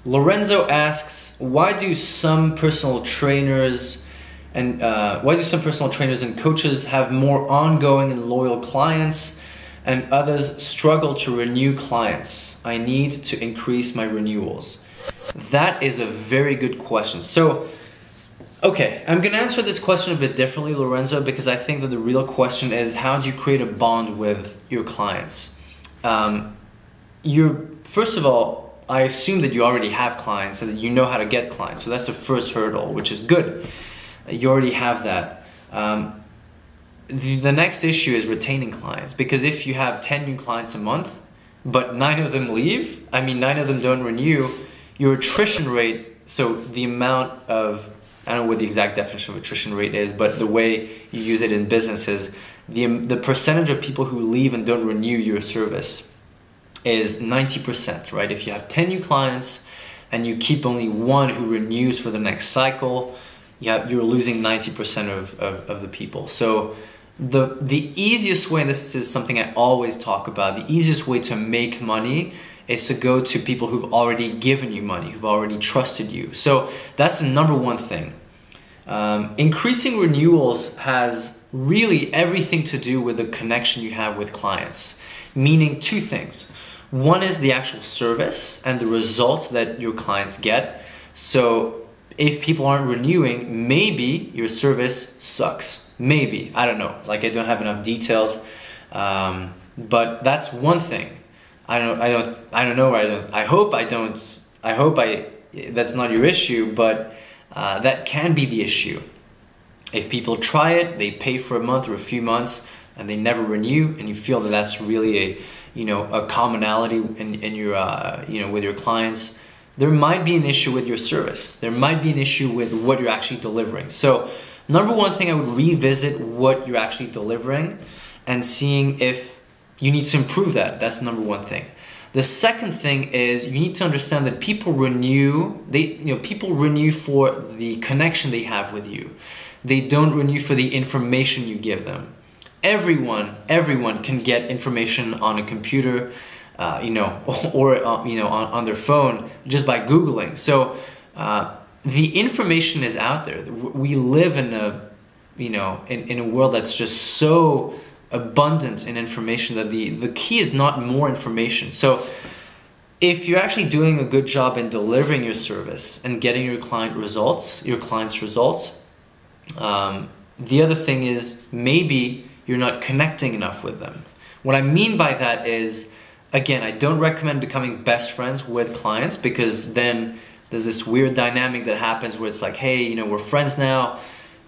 Lorenzo asks, why do some personal trainers and coaches have more ongoing and loyal clients and others struggle to renew clients? I need to increase my renewals. That is a very good question. So, okay, I'm going to answer this question a bit differently, Lorenzo, because I think that the real question is, how do you create a bond with your clients? First of all, I assume that you already have clients and that you know how to get clients. So that's the first hurdle, which is good. You already have that. The next issue is retaining clients, because if you have 10 new clients a month, but 9 of them leave, 9 of them don't renew, your attrition rate, so the amount of, I don't know what the exact definition of attrition rate is, but the way you use it in businesses, the percentage of people who leave and don't renew your service is 90%, right? If you have 10 new clients and you keep only 1 who renews for the next cycle, you're losing 90% of the people. So the easiest way, and this is something I always talk about, the easiest way to make money is to go to people who've already given you money, who've already trusted you. So that's the number one thing. Increasing renewals has really everything to do with the connection you have with clients, meaning 2 things. One is the actual service and the results that your clients get. So if people aren't renewing, maybe your service sucks. Maybe, I don't know, like I don't have enough details, but that's one thing. I hope that's not your issue, but that can be the issue. If people try it, they pay for a month or a few months and they never renew, and you feel that that's really a commonality in your with your clients, there might be an issue with your service. There might be an issue with what you're actually delivering. So number one thing, I would revisit what you're actually delivering and seeing if you need to improve that. That's number one thing. The second thing is you need to understand that people renew. People renew for the connection they have with you. They don't renew for the information you give them. Everyone can get information on a computer, or on their phone just by Googling. So the information is out there. We live in a world that's just so abundant in information that the key is not more information. So if you're actually doing a good job in delivering your service and getting your client's results, the other thing is maybe you're not connecting enough with them. What I mean by that is, again, I don't recommend becoming best friends with clients, because then there's this weird dynamic that happens where it's like, hey, we're friends now,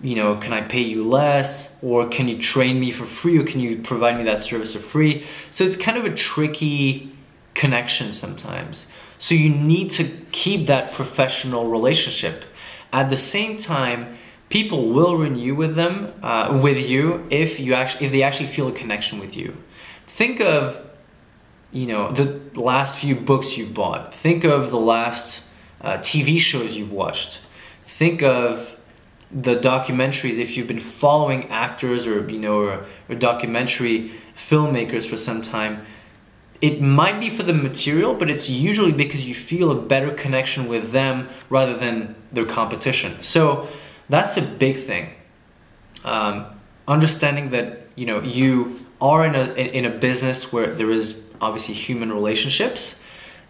can I pay you less, or can you train me for free, or can you provide me that service for free? So it's kind of a tricky connection sometimes. So you need to keep that professional relationship. At the same time, people will renew with you if they actually feel a connection with you. Think of the last few books you've bought. Think of the last TV shows you've watched. Think of the documentaries, if you've been following actors or documentary filmmakers for some time. It might be for the material, but it's usually because you feel a better connection with them rather than their competition. So that's a big thing. Understanding that you are in a business where there is obviously human relationships,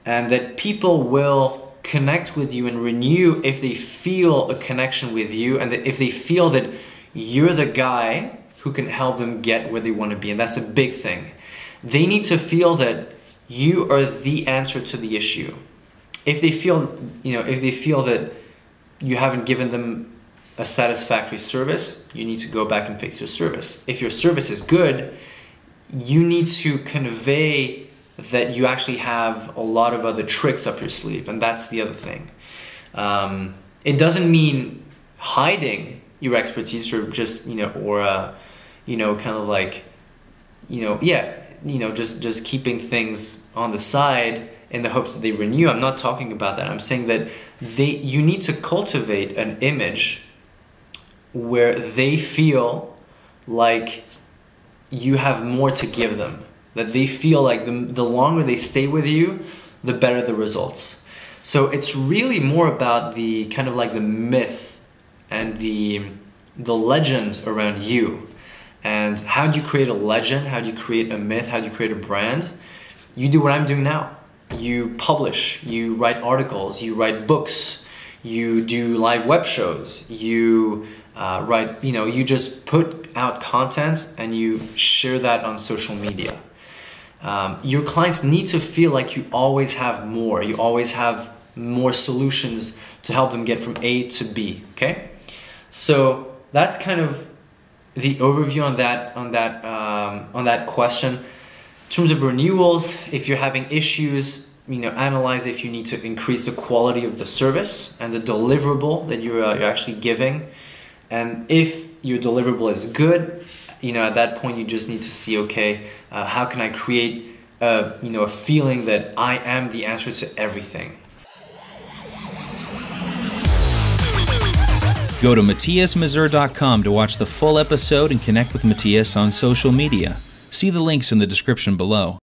and that people will connect with you and renew if they feel a connection with you, and that if they feel that you're the guy who can help them get where they want to be. And that's a big thing. They need to feel that you are the answer to the issue. If they feel that you haven't given them a satisfactory service, you need to go back and fix your service. If your service is good, you need to convey that you actually have a lot of other tricks up your sleeve, and that's the other thing. It doesn't mean hiding your expertise, or just just keeping things on the side in the hopes that they renew. I'm not talking about that. I'm saying that you need to cultivate an image where they feel like you have more to give them, that they feel like the longer they stay with you, the better the results. So it's really more about the kind of like the myth and the legend around you. And how do you create a legend? How do you create a myth? How do you create a brand? You do what I'm doing now. You publish, you write articles, you write books, you do live web shows, you write, you just put out content and you share that on social media. Your clients need to feel like you always have more. You always have more solutions to help them get from A to B. Okay, so that's kind of the overview on that question. In terms of renewals, if you're having issues, analyze if you need to increase the quality of the service and the deliverable that you're actually giving. And if your deliverable is good, at that point you just need to see, okay, how can I create a feeling that I am the answer to everything. Go to MatthiasMazur.com to watch the full episode and connect with Matthias on social media. See the links in the description below.